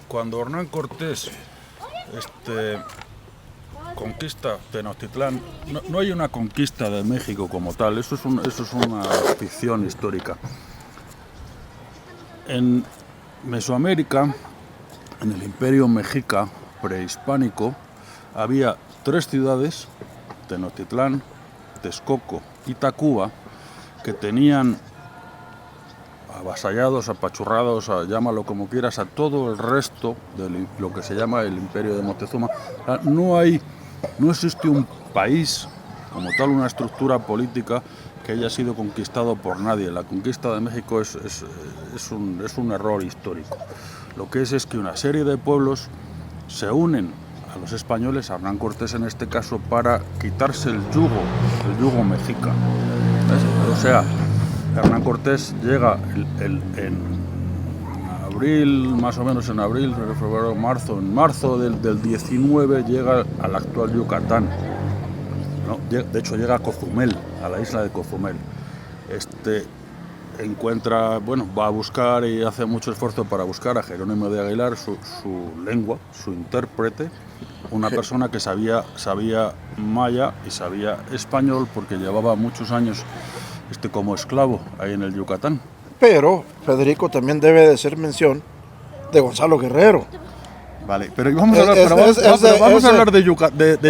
Cuando Hernán Cortés conquista Tenochtitlán, no hay una conquista de México como tal, eso es una ficción histórica. En Mesoamérica, en el Imperio Mexica prehispánico, había 3 ciudades, Tenochtitlán, Texcoco y Tacuba, que tenían avasallados, apachurrados, llámalo como quieras, a todo el resto de lo que se llama el Imperio de Moctezuma. No existe un país como tal, una estructura política que haya sido conquistado por nadie. La conquista de México es un error histórico. Lo que es que una serie de pueblos se unen a los españoles, a Hernán Cortés en este caso, para quitarse el yugo mexica. O sea, Hernán Cortés llega en abril, más o menos en abril, febrero, marzo, en marzo del 19 llega al actual Yucatán. ¿No? De hecho llega a Cozumel, a la isla de Cozumel. Encuentra, va a buscar y hace mucho esfuerzo para buscar a Jerónimo de Aguilar, su lengua, su intérprete, una persona que sabía maya y sabía español porque llevaba muchos años como esclavo ahí en el Yucatán. Pero, Federico, también debe de hacer mención de Gonzalo Guerrero. Vale, pero vamos a hablar de Yucatán, no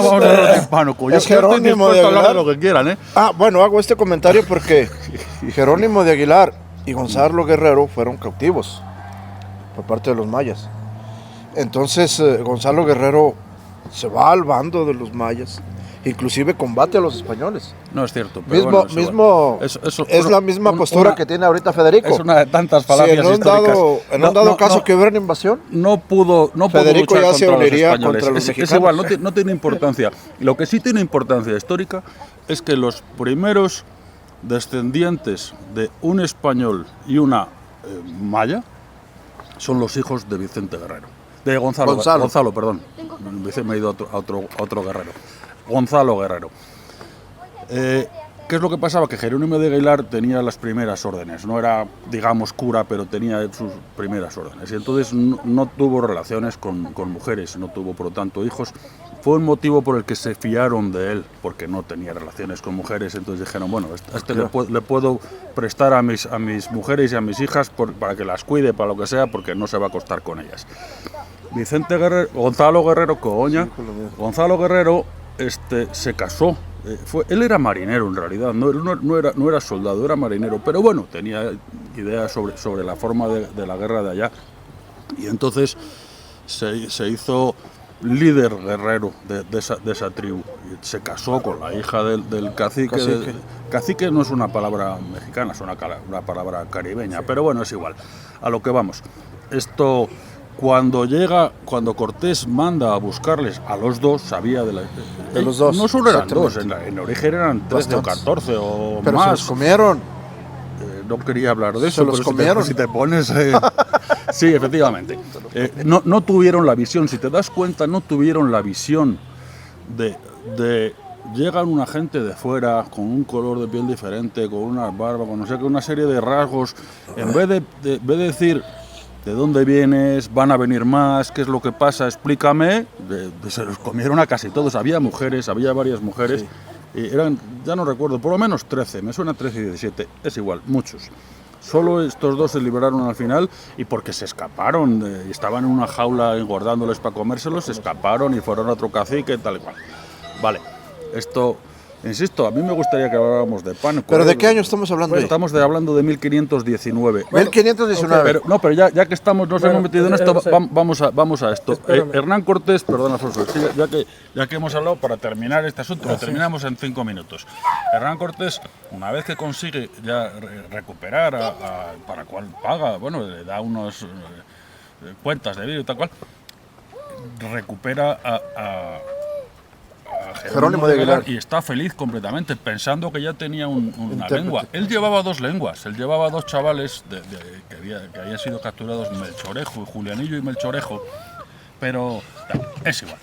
vamos a hablar de Pánuco. Yo estoy dispuesto a hablar de lo que quieran, ¿eh? Bueno, hago este comentario porque Jerónimo de Aguilar y Gonzalo Guerrero fueron cautivos por parte de los mayas. Entonces, Gonzalo Guerrero se va al bando de los mayas, inclusive combate a los españoles. No es cierto, pero es la misma postura que tiene ahorita Federico. Es una de tantas falacias históricas. En un dado caso que hubiera una invasión, no pudo Federico luchar ya se uniría contra los mexicanos. Es igual, no tiene importancia. Lo que sí tiene importancia histórica es que los primeros descendientes de un español y una maya son los hijos de Vicente Guerrero. De Gonzalo, perdón. Me he ido a otro guerrero. Gonzalo Guerrero. ¿Qué es lo que pasaba? Que Jerónimo de Aguilar tenía las primeras órdenes, no era, digamos, cura, pero tenía sus primeras órdenes. Y entonces no tuvo relaciones con mujeres, no tuvo, por lo tanto, hijos. Fue un motivo por el que se fiaron de él, porque no tenía relaciones con mujeres. Entonces dijeron, bueno, le puedo prestar a mis mujeres y a mis hijas para que las cuide, para lo que sea, porque no se va a acostar con ellas. Gonzalo Guerrero se casó. Él era marinero en realidad, no era soldado, era marinero, pero bueno, tenía ideas sobre la forma de la guerra de allá. Y entonces se hizo líder guerrero de esa tribu. Y se casó con la hija del cacique. Cacique no es una palabra mexicana, es una palabra caribeña, sí. Pero bueno, es igual. A lo que vamos. Cuando Cortés manda a buscarles a los dos, sabía de los dos. No solo eran dos, en origen eran 13 o 14 o pero más. Se los comieron. No quería hablar de eso, se los comieron. Si te pones... sí, efectivamente. No tuvieron la visión, si te das cuenta, no tuvieron la visión de llegan una gente de fuera con un color de piel diferente, con una barba, con una serie de rasgos. En vez de decir... ¿De dónde vienes? ¿Van a venir más? ¿Qué es lo que pasa? Explícame. Se los comieron a casi todos. Había varias mujeres. Sí. Y eran, ya no recuerdo, por lo menos 13. Me suena 13 y 17. Es igual, muchos. Solo estos dos se liberaron al final y porque se escaparon. Estaban en una jaula engordándoles para comérselos, se escaparon y fueron a otro cacique, tal y cual. Vale, esto... Insisto, a mí me gustaría que habláramos de Pánuco. ¿Pero de qué año estamos hablando? Pues estamos hablando de 1519. 1519. Okay, pero ya que estamos, nos hemos metido en esto, vamos a esto. Hernán Cortés, perdón, Alfonso, ya que hemos hablado, para terminar este asunto, lo terminamos en 5 minutos. Hernán Cortés, una vez que consigue ya recuperar para cual paga, le da unos cuentas de vídeo y tal cual, recupera a Jerónimo de Aguilar y está feliz completamente, pensando que ya tenía una lengua. Él llevaba 2 lenguas, él llevaba 2 chavales que habían sido capturados, Melchorejo, Julianillo y Melchorejo, pero es igual.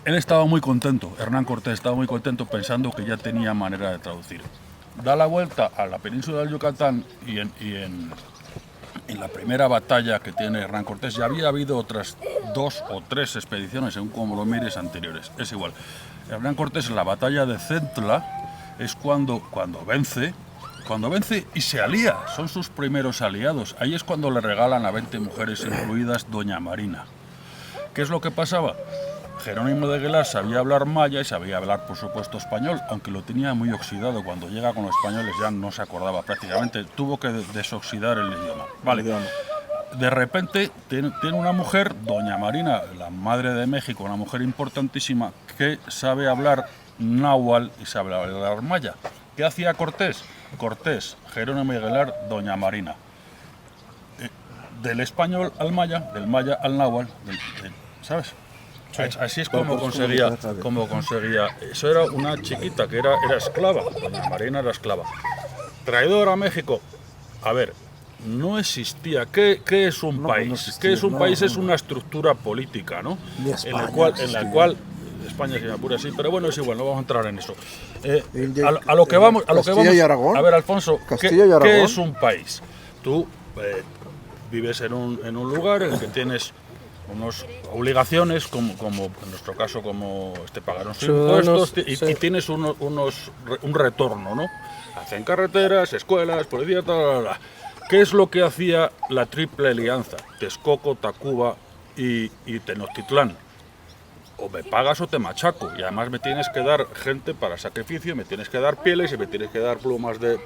Él estaba muy contento, Hernán Cortés estaba muy contento pensando que ya tenía manera de traducir. Da la vuelta a la península del Yucatán y en la primera batalla que tiene Hernán Cortés, ya había habido otras 2 o 3 expediciones, según como lo mires, anteriores. Es igual. Hernán Cortés en la batalla de Centla es cuando vence y se alía, son sus primeros aliados. Ahí es cuando le regalan a 20 mujeres, incluidas Doña Marina. ¿Qué es lo que pasaba? Jerónimo de Aguilar sabía hablar maya y sabía hablar, por supuesto, español, aunque lo tenía muy oxidado. Cuando llega con los españoles ya no se acordaba prácticamente, tuvo que desoxidar el idioma. Vale. De repente tiene una mujer, Doña Marina, la madre de México, una mujer importantísima, que sabe hablar náhuatl y sabe hablar maya. ¿Qué hacía Cortés? Cortés, Jerónimo de Aguilar, Doña Marina. Del español al maya, del maya al náhuatl, ¿sabes? Sí. Así es como conseguía. Eso era una chiquita que era esclava. Doña Marina era esclava. Traidor a México. A ver, no existía. ¿Qué es un país? No existía, ¿qué es un país? Es una estructura política, ¿no? España, en la cual España, si me apura, sí, pero bueno, es igual, no vamos a entrar en eso. A lo que vamos. Y Aragón. A ver, Alfonso, ¿qué es un país? Tú vives en un lugar en el que tienes unas obligaciones, como en nuestro caso, como pagar unos impuestos, y tienes un retorno, ¿no? Hacen carreteras, escuelas, policía, tal. ¿Qué es lo que hacía la Triple Alianza? Texcoco, Tacuba y Tenochtitlán. O me pagas o te machaco, y además me tienes que dar gente para sacrificio, me tienes que dar pieles y me tienes que dar plumas de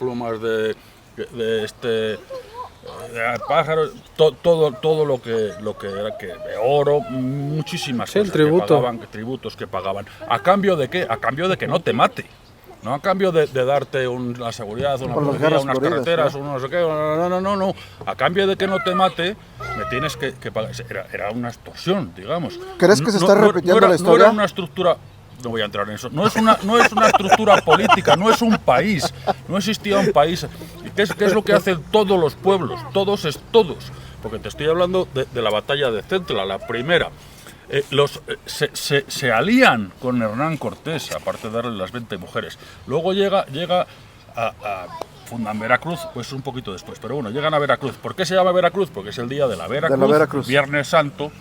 pájaros, todo lo que era, que de oro, muchísimas cosas, tributos que pagaban. ¿A cambio de qué? A cambio de que no te mate. No a cambio de darte la seguridad, una policía, unas carreteras, no sé qué, no. A cambio de que no te mate, me tienes que pagar. Era una extorsión, digamos. ¿Crees que se está repitiendo la historia? No era una estructura. No voy a entrar en eso. No es una estructura política, no es un país. No existía un país. ¿Qué es lo que hacen todos los pueblos? Todos. Porque te estoy hablando de la batalla de Centla, la primera. Se alían con Hernán Cortés, aparte de darle las 20 mujeres. Luego llega fundan Veracruz, pues un poquito después. Pero bueno, llegan a Veracruz. ¿Por qué se llama Veracruz? Porque es el día de la Veracruz. Viernes Santo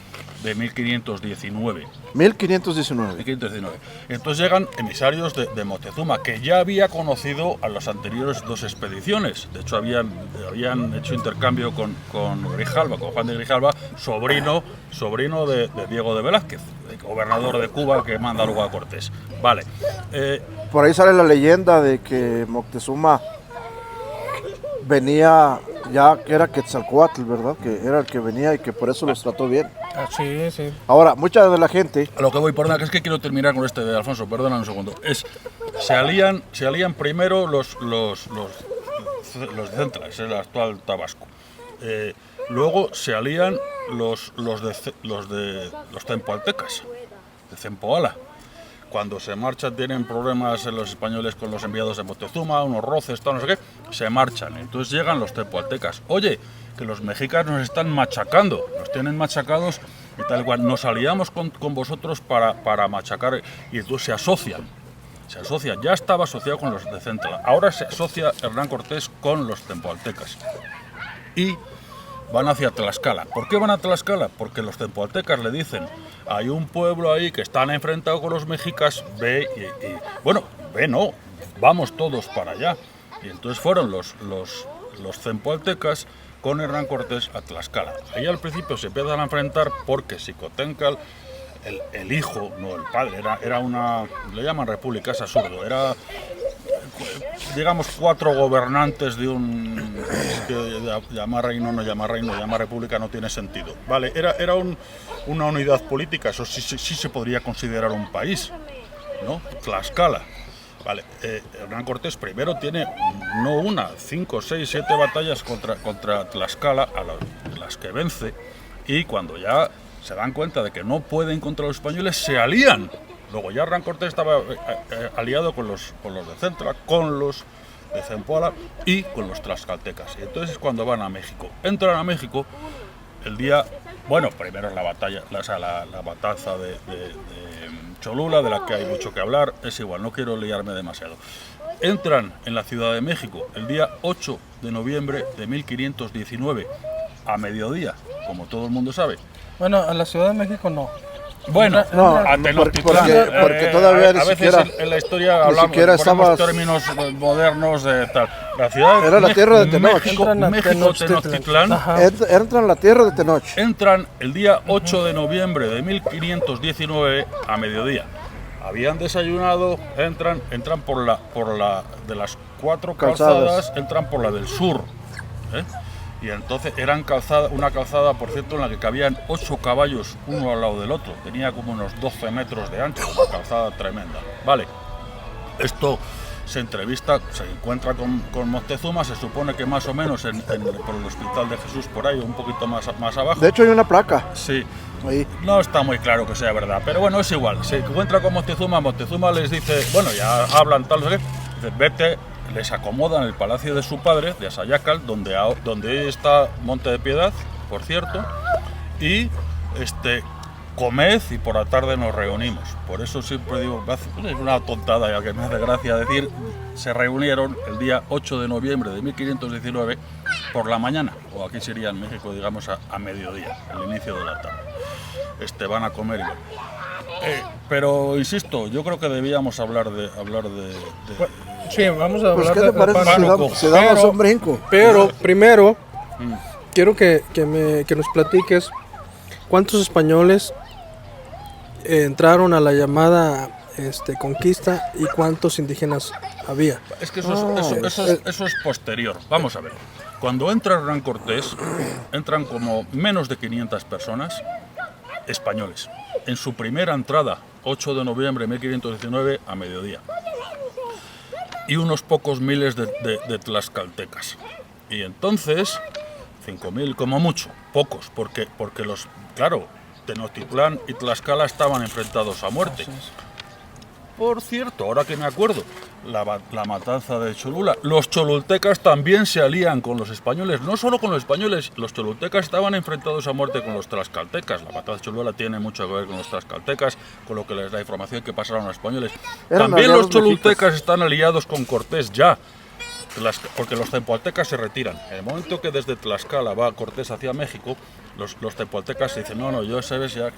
de 1519. 1519. Entonces llegan emisarios de Moctezuma, que ya había conocido a las anteriores 2 expediciones. De hecho, habían hecho intercambio con Grijalva, con Juan de Grijalva, sobrino de Diego de Velázquez, el gobernador de Cuba que manda luego a Cortés. Vale. Por ahí sale la leyenda de que Moctezuma venía, ya que era Quetzalcóatl, ¿verdad? Que era el que venía y que por eso los trató bien. Sí. Ahora, mucha de la gente... A lo que voy, perdona, que es que quiero terminar con de Alfonso, perdona un segundo. Se alían primero los de Centla, es el actual Tabasco. Luego se alían los tempoaltecas, de Zempoala. Cuando se marchan tienen problemas los españoles con los enviados de Moctezuma, unos roces, tal, no sé qué, se marchan. Entonces llegan los tempoaltecas. Oye, que los mexicanos nos están machacando, nos tienen machacados y tal cual. Nos aliamos con vosotros para machacar, y entonces se asocian. Ya estaba asociado con los de Centla. Ahora se asocia Hernán Cortés con los tempoaltecas. Y van hacia Tlaxcala. ¿Por qué van a Tlaxcala? Porque los tempoaltecas le dicen: hay un pueblo ahí que están enfrentados con los mexicas, vamos todos para allá. Y entonces fueron los tempoaltecas con Hernán Cortés a Tlaxcala. Ahí al principio se empiezan a enfrentar porque Xicoténcatl, el hijo, no el padre, era una, le llaman república, es absurdo, era, digamos, 4 gobernantes de un, llamar reino, no llamar reino, llamar república no tiene sentido. Vale, era una unidad política, eso sí se podría considerar un país, ¿no? Tlaxcala. Vale, Hernán Cortés primero tiene no 1, 5, 6, 7 batallas contra Tlaxcala, a las que vence, y cuando ya se dan cuenta de que no pueden contra los españoles, se alían. Luego ya Hernán Cortés estaba aliado con los de Centla, con los de Zempoala y con los tlaxcaltecas. Y entonces es cuando van a México. Entran a México el día, primero es la batalla, la matanza de Cholula, de la que hay mucho que hablar, es igual, no quiero liarme demasiado. Entran en la Ciudad de México el día 8 de noviembre de 1519 a mediodía, como todo el mundo sabe. Bueno, a la Ciudad de México no. Bueno, No, a Tenochtitlán, porque todavía ni a veces siquiera- en la historia ni hablamos, siquiera ponemos estabas- términos modernos de tal. La ciudad de Era la tierra de Tenoch. México, Entran a México, Tenochtitlán. Tenochtitlán, Ajá. Entran a la tierra de Tenoch. entran el día 8 de noviembre de 1519 a mediodía. Habían desayunado, entran por la de las 4 calzadas, entran por la del sur, ¿eh? Y entonces eran una calzada, por cierto, en la que cabían 8 caballos uno al lado del otro. Tenía como unos 12 metros de ancho, una calzada tremenda. Vale, esto se entrevista, se encuentra con Moctezuma, se supone que más o menos por el Hospital de Jesús, por ahí, un poquito más abajo. De hecho, hay una placa Sí. ahí. No está muy claro que sea verdad, pero bueno, es igual. Se encuentra con Moctezuma, Moctezuma les dice, bueno, ya hablan tal, no sé qué, dice, vete, les acomoda en el palacio de su padre, de Asayacal, donde está Monte de Piedad, por cierto, y comed y por la tarde nos reunimos. Por eso siempre digo, es una tontada ya que me hace gracia decir, se reunieron el día 8 de noviembre de 1519 por la mañana, o aquí sería en México, digamos, a mediodía, el inicio de la tarde. Van a comer igual. Pero insisto, yo creo que debíamos hablar de Sí, vamos a Pues, hablar ¿qué te de parece si pánico. si damos un brinco? Pero primero, quiero que nos platiques cuántos españoles entraron a la llamada conquista y cuántos indígenas había. Es que eso es posterior. Vamos a ver. Cuando entra Hernán Cortés, entran como menos de 500 personas españoles. En su primera entrada, 8 de noviembre de 1519, a mediodía. Y unos pocos miles de tlaxcaltecas. Y entonces, 5.000 como mucho, pocos, porque claro, Tenochtitlán y Tlaxcala estaban enfrentados a muerte. Por cierto, ahora que me acuerdo, la matanza de Cholula, los cholultecas también se alían con los españoles, no solo con los españoles, los cholultecas estaban enfrentados a muerte con los tlaxcaltecas. La matanza de Cholula tiene mucho que ver con los tlaxcaltecas, con lo que les da información que pasaron a los españoles. Eran También aliados los cholultecas mexicas. están aliados con Cortés ya, porque los tepaltecas se retiran. En el momento que desde Tlaxcala va Cortés hacia México, los tepaltecas dicen, no, yo sabes, ya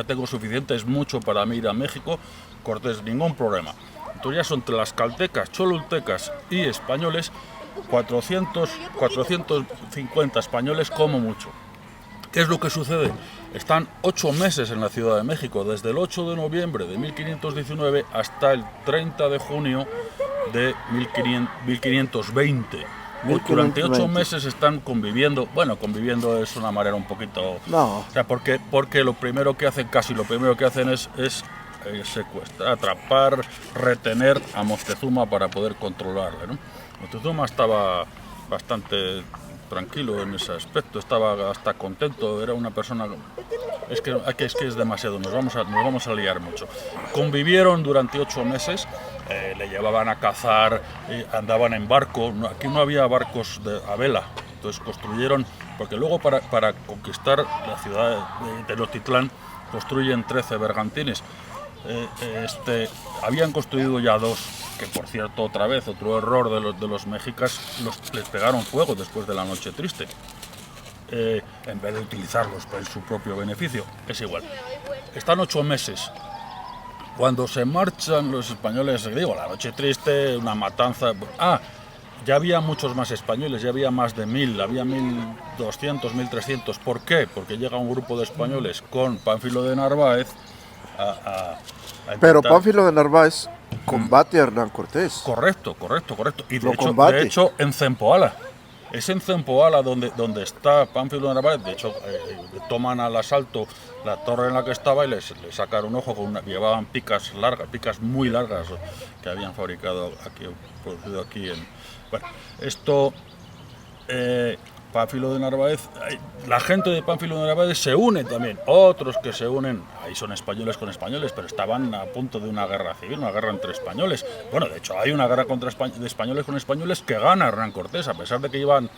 tengo suficiente, es mucho para mí ir a México. Cortés, ningún problema. Entonces ya son tlaxcaltecas, cholultecas y españoles, 450 españoles como mucho. ¿Qué es lo que sucede? Están 8 meses en la Ciudad de México, desde el 8 de noviembre de 1519 hasta el 30 de junio de 1520. Durante 8 meses están conviviendo. Bueno, conviviendo es una manera un poquito... No. O sea, porque lo primero que hacen es secuestrar, atrapar, retener a Moctezuma para poder controlarle, ¿no? Moctezuma estaba bastante tranquilo en ese aspecto, estaba hasta contento, era una persona... Es que es demasiado, nos vamos a liar mucho. Convivieron durante 8 meses, le llevaban a cazar, andaban en barco, aquí no había barcos a vela, entonces construyeron, porque luego para conquistar la ciudad de Tenochtitlán construyen 13 bergantines. Habían construido ya 2, que por cierto, otra vez, otro error de los mexicas, les pegaron fuego después de la Noche Triste, en vez de utilizarlos para su propio beneficio. Es igual. Están 8 meses. Cuando se marchan los españoles, digo, la Noche Triste, una matanza... ya había muchos más españoles, ya había más de 1.000, había 1.200, 1.300. ¿Por qué? Porque llega un grupo de españoles con Pánfilo de Narváez a Pero intentar... Pánfilo de Narváez combate a Hernán Cortés. Correcto. Y Lo combate. de hecho, en Zempoala. Es en Zempoala donde está Pánfilo de Narváez. De hecho, toman al asalto la torre en la que estaba y le sacaron un ojo. Llevaban picas largas, picas muy largas que habían fabricado aquí, producido aquí. Bueno, esto... Pánfilo de Narváez, la gente de Pánfilo de Narváez se une también, otros que se unen, ahí son españoles con españoles, pero estaban a punto de una guerra civil, una guerra entre españoles. Bueno, de hecho hay una guerra de españoles con españoles que gana Hernán Cortés, a pesar de que iban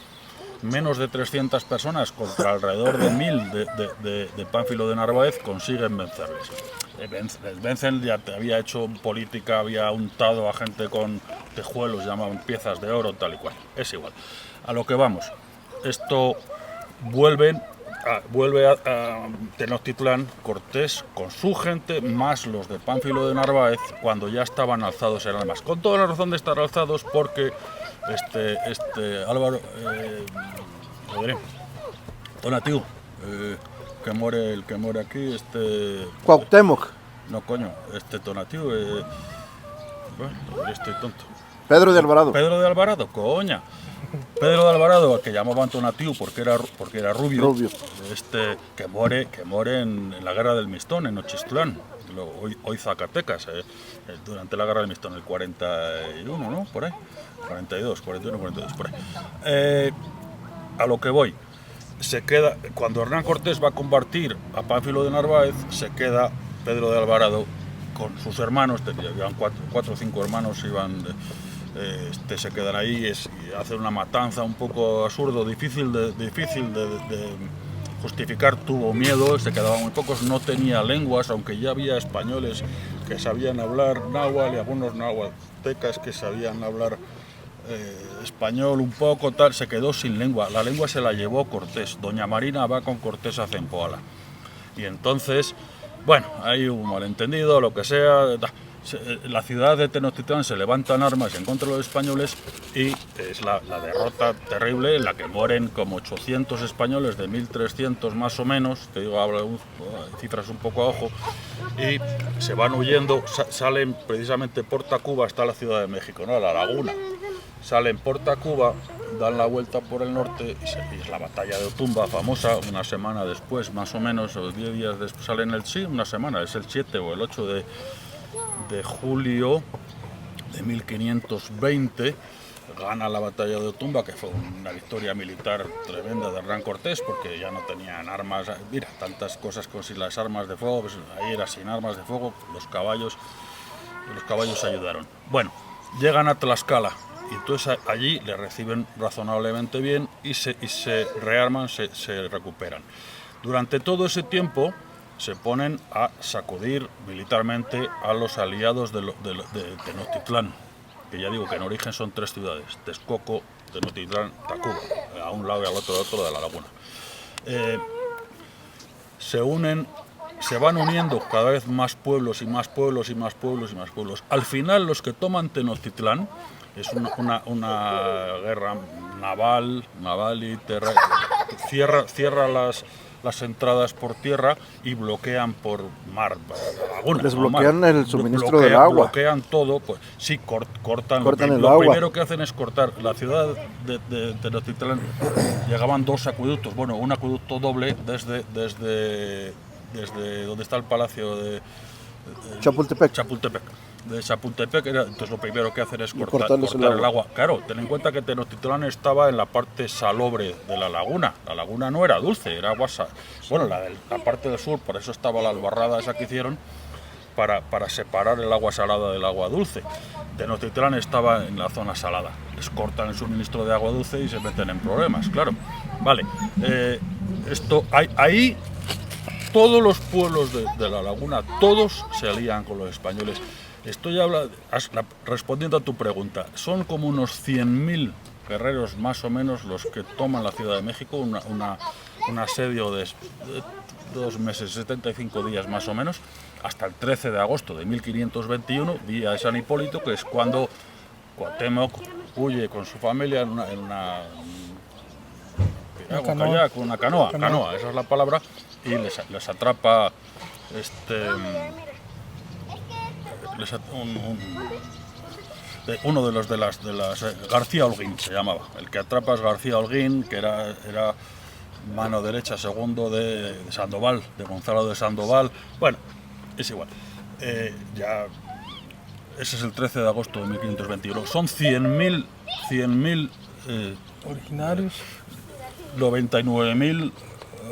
menos de 300 personas contra alrededor de 1.000 de Pánfilo de Narváez, consiguen vencerles. Les vencen, ya había hecho política, había untado a gente con tejuelos, llamaban piezas de oro, tal y cual. Es igual. A lo que vamos. Esto vuelve a Tenochtitlán Cortés con su gente, más los de Pánfilo de Narváez, cuando ya estaban alzados en armas. Con toda la razón de estar alzados, porque Álvaro, Tonatiuh, el que muere aquí, Cuauhtémoc, no coño, Tonatiuh, bueno, estoy tonto. Pedro de Alvarado. Pedro de Alvarado, coña. Pedro de Alvarado, al que llamaban Tonatiuh porque era rubio, que muere en la guerra del Mistón, en Nochistlán, hoy Zacatecas, durante la guerra del Mistón, el 41, ¿no? Por ahí, 42, por ahí. A lo que voy, se queda, cuando Hernán Cortés va a combatir a Pánfilo de Narváez, se queda Pedro de Alvarado con sus hermanos, tenían cuatro o cinco hermanos, se quedan ahí y hacen una matanza un poco absurdo, difícil de justificar. Tuvo miedo, se quedaban muy pocos, no tenía lenguas, aunque ya había españoles que sabían hablar náhuatl y algunos nahuatecas que sabían hablar español un poco, tal. Se quedó sin lengua. La lengua se la llevó Cortés. Doña Marina va con Cortés a Zempoala. Y entonces, bueno, hay un malentendido, lo que sea. La ciudad de Tenochtitlán se levantan armas en contra de los españoles y es la derrota terrible en la que mueren como 800 españoles de 1300 más o menos, te digo, hablo de cifras un poco a ojo, y se van huyendo, salen precisamente por Tacuba hasta la Ciudad de México, ¿no? La laguna. Salen por Tacuba, dan la vuelta por el norte y es la batalla de Otumba, famosa. Una semana después, más o menos, o 10 días después, una semana, es el 7 o el 8 de julio de 1520, gana la batalla de Otumba, que fue una victoria militar tremenda de Hernán Cortés, porque ya no tenían armas. Mira, tantas cosas con sin las armas de fuego, pues ahí era sin armas de fuego, los caballos ayudaron. Bueno, llegan a Tlaxcala y entonces allí le reciben razonablemente bien y se rearman, se recuperan. Durante todo ese tiempo se ponen a sacudir militarmente a los aliados de Tenochtitlán, que ya digo que en origen son 3 ciudades, Texcoco, Tenochtitlán, Tacuba, a un lado y al otro de la laguna. Se van uniendo cada vez más pueblos y más pueblos y más pueblos y más pueblos. Al final, los que toman Tenochtitlán, es una guerra naval y cierra las entradas por tierra y bloquean por mar, laguna. Desbloquean el suministro del agua. Bloquean todo, pues sí, cortan el lo agua. primero que hacen es cortar. La ciudad de Tenochtitlán llegaban 2 acueductos, bueno, un acueducto doble desde donde está el palacio de Chapultepec. De Chapultepec, entonces lo primero que hacen es cortar el agua. Claro, ten en cuenta que Tenochtitlán estaba en la parte salobre de la laguna. La laguna no era dulce, era agua bueno, la parte del sur, por eso estaba la albarrada esa que hicieron para separar el agua salada del agua dulce. Tenochtitlán estaba en la zona salada. Les cortan el suministro de agua dulce y se meten en problemas, claro. Vale, ahí todos los pueblos de la laguna, todos se alían con los españoles. Estoy respondiendo a tu pregunta. Son como unos 100.000 guerreros más o menos los que toman la Ciudad de México, un asedio de 2 meses, 75 días más o menos, hasta el 13 de agosto de 1521, día de San Hipólito, que es cuando Cuauhtémoc huye con su familia en una canoa, esa es la palabra, y les atrapa uno de las García Holguín se llamaba. El que atrapa es García Holguín, que era mano derecha segundo de Sandoval, de Gonzalo de Sandoval. Bueno, es igual. Ese es el 13 de agosto de 1521. Son 100.000 originarios. 99.000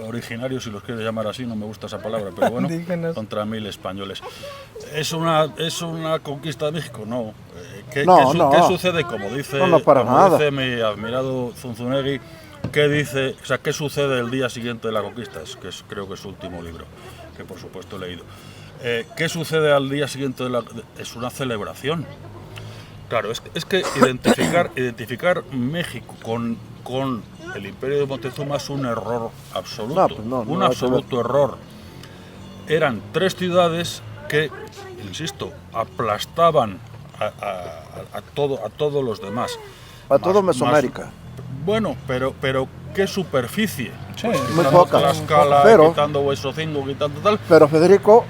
originarios, si los quieres llamar así, no me gusta esa palabra, pero bueno, contra 1.000 españoles. ¿Es una conquista de México? No. ¿Qué sucede? Como dice mi admirado Zunzunegui, ¿qué sucede el día siguiente de la conquista? Creo que es su último libro, que por supuesto he leído. ¿Qué sucede al día siguiente es una celebración? Claro, es que identificar México con con el Imperio de Moctezuma es un error absoluto. No, pues no, un no, absoluto error. Eran 3 ciudades que, insisto, aplastaban a todos los demás. A todo Mesoamérica. Bueno, pero ¿qué superficie? Sí, Muy poca. Tlaxcala, Pero- quitando Huesocingo, quitando tal. Pero Federico,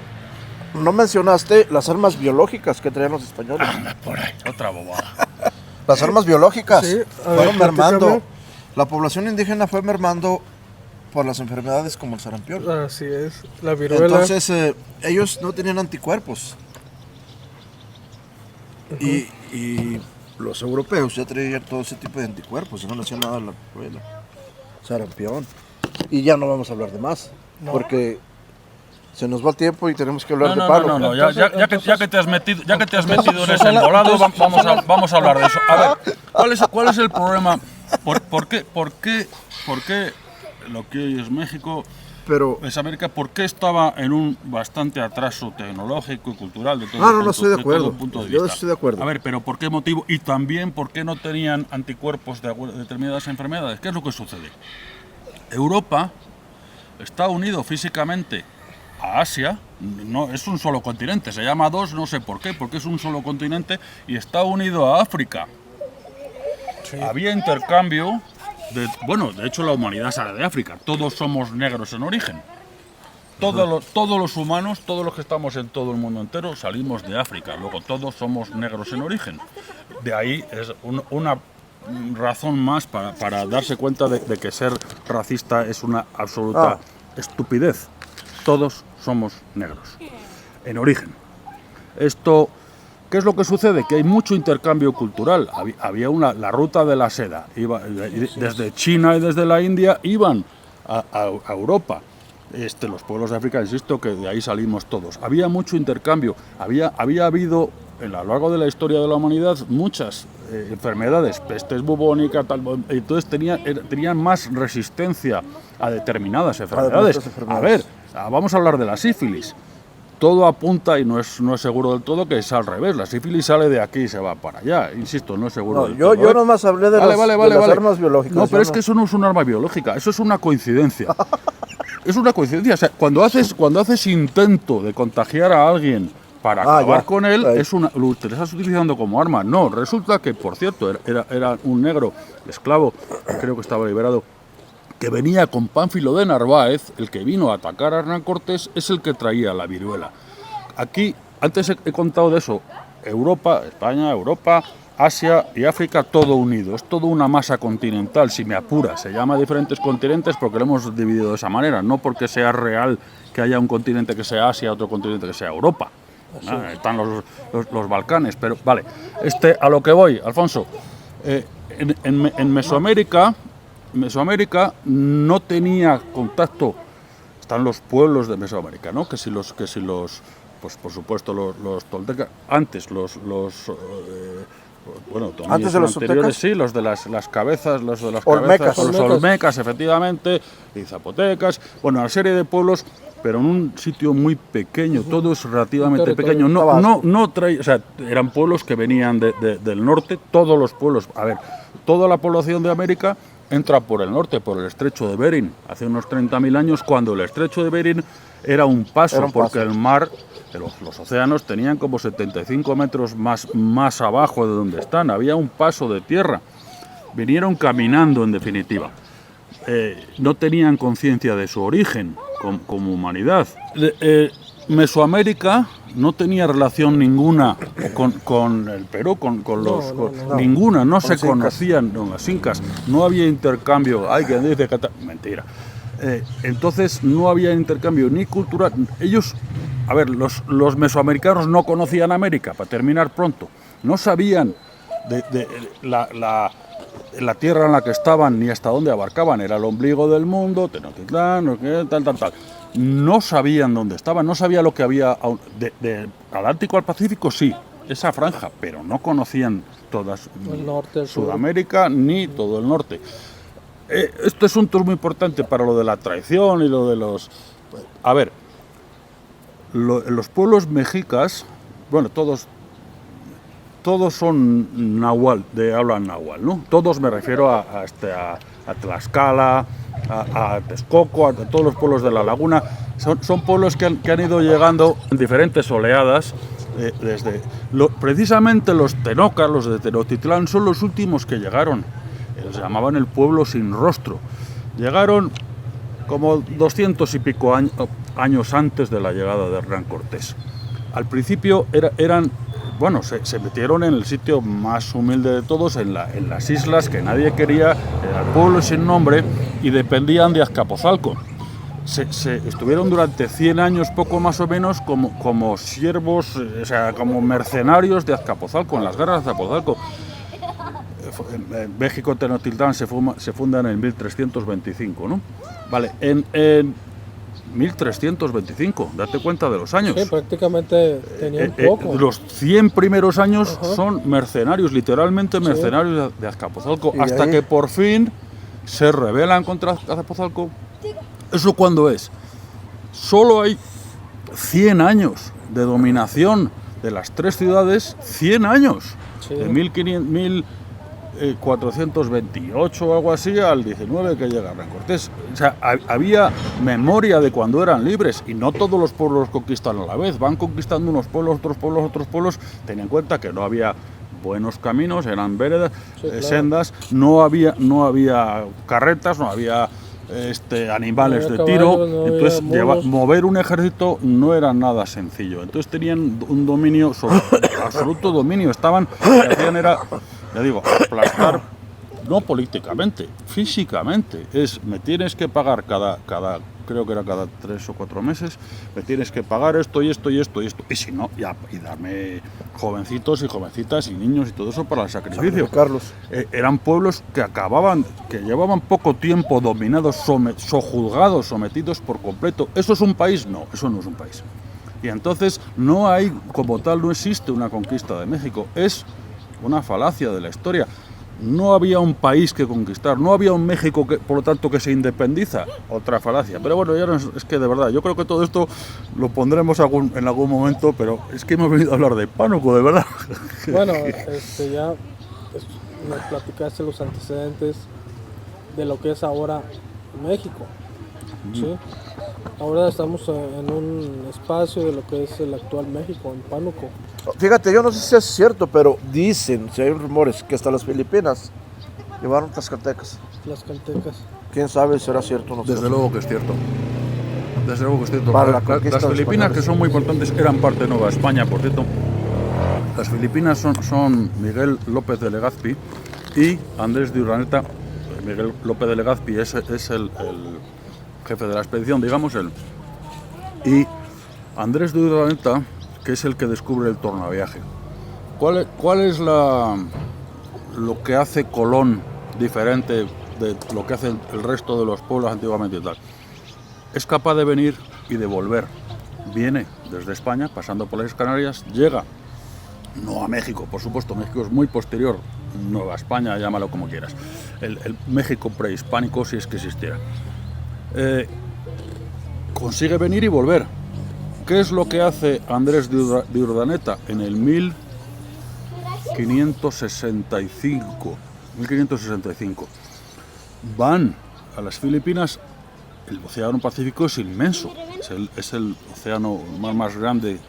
no mencionaste las armas biológicas que traían los españoles. Por ahí, otra bobada. Las armas biológicas Sí, a ver, fueron mermando. platícame. La población indígena fue mermando por las enfermedades como el sarampión. Así es, la viruela. Entonces, ellos no tenían anticuerpos. Y los europeos ya traían todo ese tipo de anticuerpos y no le hacían nada a la viruela, sarampión. Y ya no vamos a hablar de más, No. porque se nos va el tiempo y tenemos que hablar de No, palo. ya que te has metido en ese embolado, vamos a hablar de eso. A ver, ¿cuál es el problema? ¿Por qué lo que hoy es México, Pero Mesoamérica, por qué estaba en un bastante atraso tecnológico y cultural de todo no estoy de acuerdo. punto de Yo vista? estoy de acuerdo. A ver, pero ¿por qué motivo? Y también, ¿por qué no tenían anticuerpos de determinadas enfermedades? ¿Qué es lo que sucede? Europa está unido físicamente a Asia, no es un solo continente, se llama 2, no sé por qué, porque es un solo continente, y está unido a África. Sí. Había intercambio, de hecho la humanidad sale de África, todos somos negros en origen. Todos los humanos, todos los que estamos en todo el mundo entero, salimos de África, luego todos somos negros en origen. De ahí es una razón más para darse cuenta de que ser racista es una absoluta estupidez. Todos somos negros, en origen. Esto, ¿qué es lo que sucede? Que hay mucho intercambio cultural. Había la ruta de la seda. Desde China y desde la India iban a Europa. Los pueblos de África, insisto, que de ahí salimos todos. Había mucho intercambio. Había habido, a lo largo de la historia de la humanidad, muchas enfermedades, pestes bubónicas, tal, entonces tenían más resistencia a determinadas enfermedades. A ver, vamos a hablar de la sífilis. Todo apunta, y no es seguro del todo, que es al revés. La sífilis sale de aquí y se va para allá. Insisto, no es seguro del todo. yo nomás hablé de las armas biológicas. No, pero es no. que eso no es un arma biológica, eso es una coincidencia. Es una coincidencia. O sea, cuando haces intento de contagiar a alguien para acabar con él, ahí. lo estás utilizando como arma. No, resulta que, por cierto, era un negro esclavo, creo que estaba liberado, que venía con Pánfilo de Narváez, el que vino a atacar a Hernán Cortés, es el que traía la viruela. Aquí, antes he contado de eso, España, Europa, Asia y África, todo unido. Es todo una masa continental, si me apura. Se llama diferentes continentes porque lo hemos dividido de esa manera, no porque sea real que haya un continente que sea Asia, otro continente que sea Europa. Están los Balcanes, pero vale. A lo que voy, Alfonso. En Mesoamérica no tenía contacto. Están los pueblos de Mesoamérica, ¿no? Que si los pues por supuesto los toltecas, antes Antes de los anteriores, aztecas. sí, los de las cabezas, los de las Olmecas. cabezas, los olmecas, efectivamente, y zapotecas, bueno, una serie de pueblos, pero en un sitio muy pequeño, todo es relativamente pequeño. O sea, eran pueblos que venían del norte, todos los pueblos, a ver, toda la población de América entra por el norte, por el estrecho de Bering, hace unos 30.000 años, cuando el estrecho de Bering era un paso, porque el mar, los océanos tenían como 75 metros más abajo de donde están, había un paso de tierra, vinieron caminando en definitiva. No tenían conciencia de su origen como humanidad. Mesoamérica no tenía relación ninguna con el Perú, ninguna, no se conocían los incas, no había intercambio. Hay quien dice que mentira. Entonces no había intercambio ni cultural. Ellos, a ver, los mesoamericanos no conocían América, para terminar pronto, no sabían de la tierra en la que estaban ni hasta dónde abarcaban, era el ombligo del mundo, Tenochtitlán, tal. No sabían dónde estaban, no sabía lo que había del Atlántico al Pacífico, sí, esa franja, pero no conocían todas El norte, el sur. Sudamérica ni todo el norte. Este asunto es muy importante para lo de la traición y lo de los... A ver, los pueblos mexicas, bueno, todos todos son náhuatl, de habla náhuatl, ¿no? Todos me refiero a Tlaxcala, a Texcoco, a todos los pueblos de la laguna. Son pueblos que han ido llegando en diferentes oleadas. Precisamente los tenocas, los de Tenochtitlán, son los últimos que llegaron. Se llamaban el pueblo sin rostro. Llegaron como 200 y pico años antes de la llegada de Hernán Cortés. Al principio se metieron en el sitio más humilde de todos, en las islas que nadie quería, era el pueblo sin nombre, y dependían de Azcapotzalco. Estuvieron durante 100 años, poco más o menos, como siervos, o sea, como mercenarios de Azcapotzalco, en las guerras de Azcapotzalco. En México, Tenochtitlán se funda en el 1325, ¿no? Vale, en 1325, date cuenta de los años. Sí, prácticamente tenían poco. Los 100 primeros años son mercenarios, literalmente mercenarios de Azcapotzalco, hasta que por fin se rebelan contra Azcapotzalco. ¿Eso cuándo es? Solo hay 100 años de dominación de las tres ciudades, 100 años, de 1428 o algo así al 19 que llega Hernán Cortés. O sea, había memoria de cuando eran libres, y no todos los pueblos conquistan a la vez, van conquistando unos pueblos, otros pueblos. Ten en cuenta que no había buenos caminos, eran veredas, sendas, no había carretas, no había animales de tiro, entonces mover un ejército no era nada sencillo. Entonces tenían un dominio, absoluto dominio. Lo que hacían era, ya digo, aplastar, no políticamente, físicamente. Me tienes que pagar creo que era cada 3 o 4 meses, me tienes que pagar esto y esto y esto y esto, y si no, y darme jovencitos y jovencitas y niños y todo eso para el sacrificio. Carlos. Eran pueblos que llevaban poco tiempo dominados, sojuzgados, sometidos por completo. ¿Eso es un país? No, eso no es un país. Y entonces no existe una conquista de México, es una falacia de la historia. No había un país que conquistar, no había un México por lo tanto que se independiza, otra falacia. Pero bueno, ya es que de verdad, yo creo que todo esto lo pondremos en algún momento, pero es que hemos venido a hablar de Pánuco, de verdad. Bueno, ya nos platicaste los antecedentes de lo que es ahora México, ¿sí? Ahora estamos en un espacio de lo que es el actual México, en Pánuco. Fíjate, yo no sé si es cierto, pero dicen, si hay rumores, que hasta las Filipinas llevaron tlaxcaltecas. ¿Quién sabe si será cierto o no? Desde luego que es cierto. Desde luego que es cierto. Para las Filipinas, que son muy importantes, eran parte de Nueva España, por cierto. Las Filipinas son Miguel López de Legazpi y Andrés de Urdaneta. Miguel López de Legazpi es el jefe de la expedición, digamos, y Andrés de Urdaneta, que es el que descubre el tornaviaje. ¿Cuál es lo que hace Colón diferente de lo que hace el resto de los pueblos antiguamente y tal? Es capaz de venir y de volver. Viene desde España, pasando por las Canarias, llega, no a México, por supuesto, México es muy posterior, Nueva España, llámalo como quieras, el México prehispánico, si es que existiera. Consigue venir y volver. ¿Qué es lo que hace Andrés de Urdaneta en el 1565? Van a las Filipinas. El océano Pacífico es inmenso, es el océano más grande,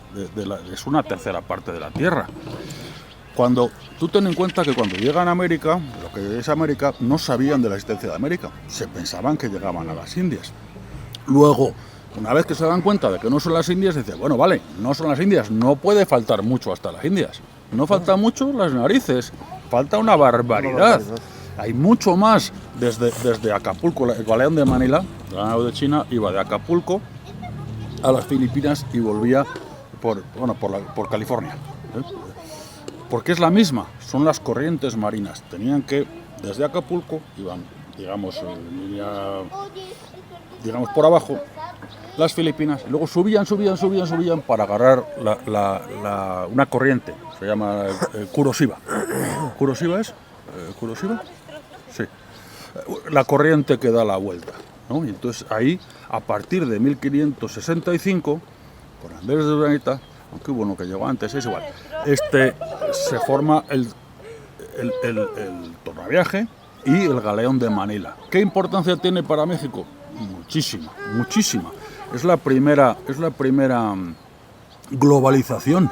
es una tercera parte de la Tierra. Tú ten en cuenta que cuando llegan a América, lo que es América, no sabían de la existencia de América, se pensaban que llegaban a las Indias. Luego, una vez que se dan cuenta de que no son las Indias, dicen, bueno, vale, no son las Indias, no puede faltar mucho hasta las Indias. No falta mucho las narices, falta una barbaridad. Hay mucho más desde Acapulco, el galeón de Manila, la nave de China, iba de Acapulco a las Filipinas y volvía por California. Porque es la misma, son las corrientes marinas. Tenían que, desde Acapulco, iban, digamos por abajo, las Filipinas, y luego subían para agarrar una corriente, se llama Kurosiva. ¿Kurosiva es? ¿Kurosiva? Sí. La corriente que da la vuelta, ¿no? Y entonces ahí, a partir de 1565, por Andrés de Urdaneta, aunque hubo uno que llegó antes, es igual. Se forma el tornaviaje y el galeón de Manila. ¿Qué importancia tiene para México? Muchísima, muchísima. Es la primera globalización.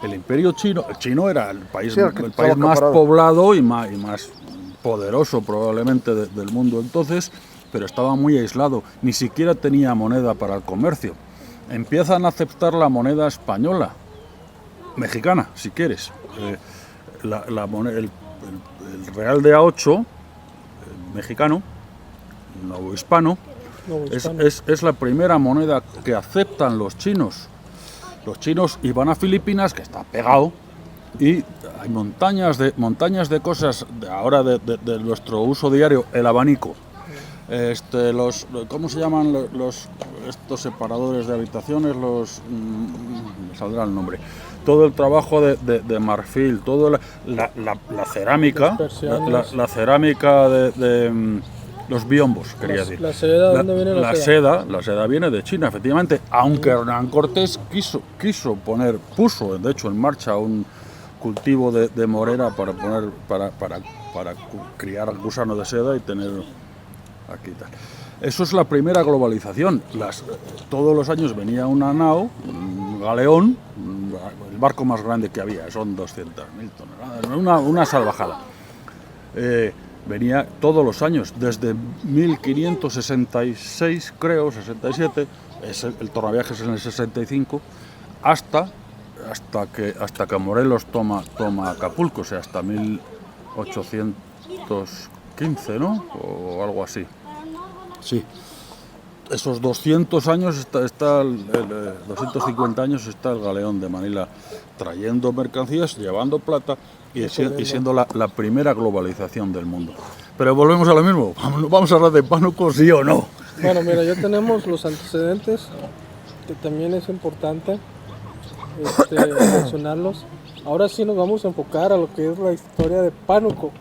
El imperio chino, el chino era el país, Sí, el que el estaba país más acaparado. poblado y más poderoso probablemente del mundo entonces, pero estaba muy aislado, ni siquiera tenía moneda para el comercio. Empiezan a aceptar la moneda española, mexicana, si quieres. El real de A8, mexicano, no hispano, No, hispano. es la primera moneda que aceptan los chinos. Los chinos iban a Filipinas, que está pegado, y hay montañas de cosas, ahora de nuestro uso diario, el abanico. ¿Cómo se llaman estos separadores de habitaciones? Me saldrá el nombre. Todo el trabajo de marfil, toda la cerámica, Las persianas. la cerámica los biombos, quería decir. La seda, ¿dónde viene la seda? La seda viene de China, efectivamente, aunque Hernán Cortés puso de hecho en marcha un cultivo de morera para criar gusanos de seda y tener aquí tal. Eso es la primera globalización. Todos los años venía una nao, un galeón, el barco más grande que había, son 200.000 toneladas, una salvajada. Venía todos los años, desde 1566, creo, 67, el tornaviaje es en el 65, hasta que Morelos toma Acapulco, o sea, hasta 1815, ¿no? O algo así. Sí. Esos 200 años 250 años está el galeón de Manila trayendo mercancías, llevando plata y siendo la primera globalización del mundo. Pero volvemos a lo mismo, vamos a hablar de Pánuco, sí o no. Bueno, mira, ya tenemos los antecedentes, que también es importante mencionarlos. Ahora sí nos vamos a enfocar a lo que es la historia de Pánuco.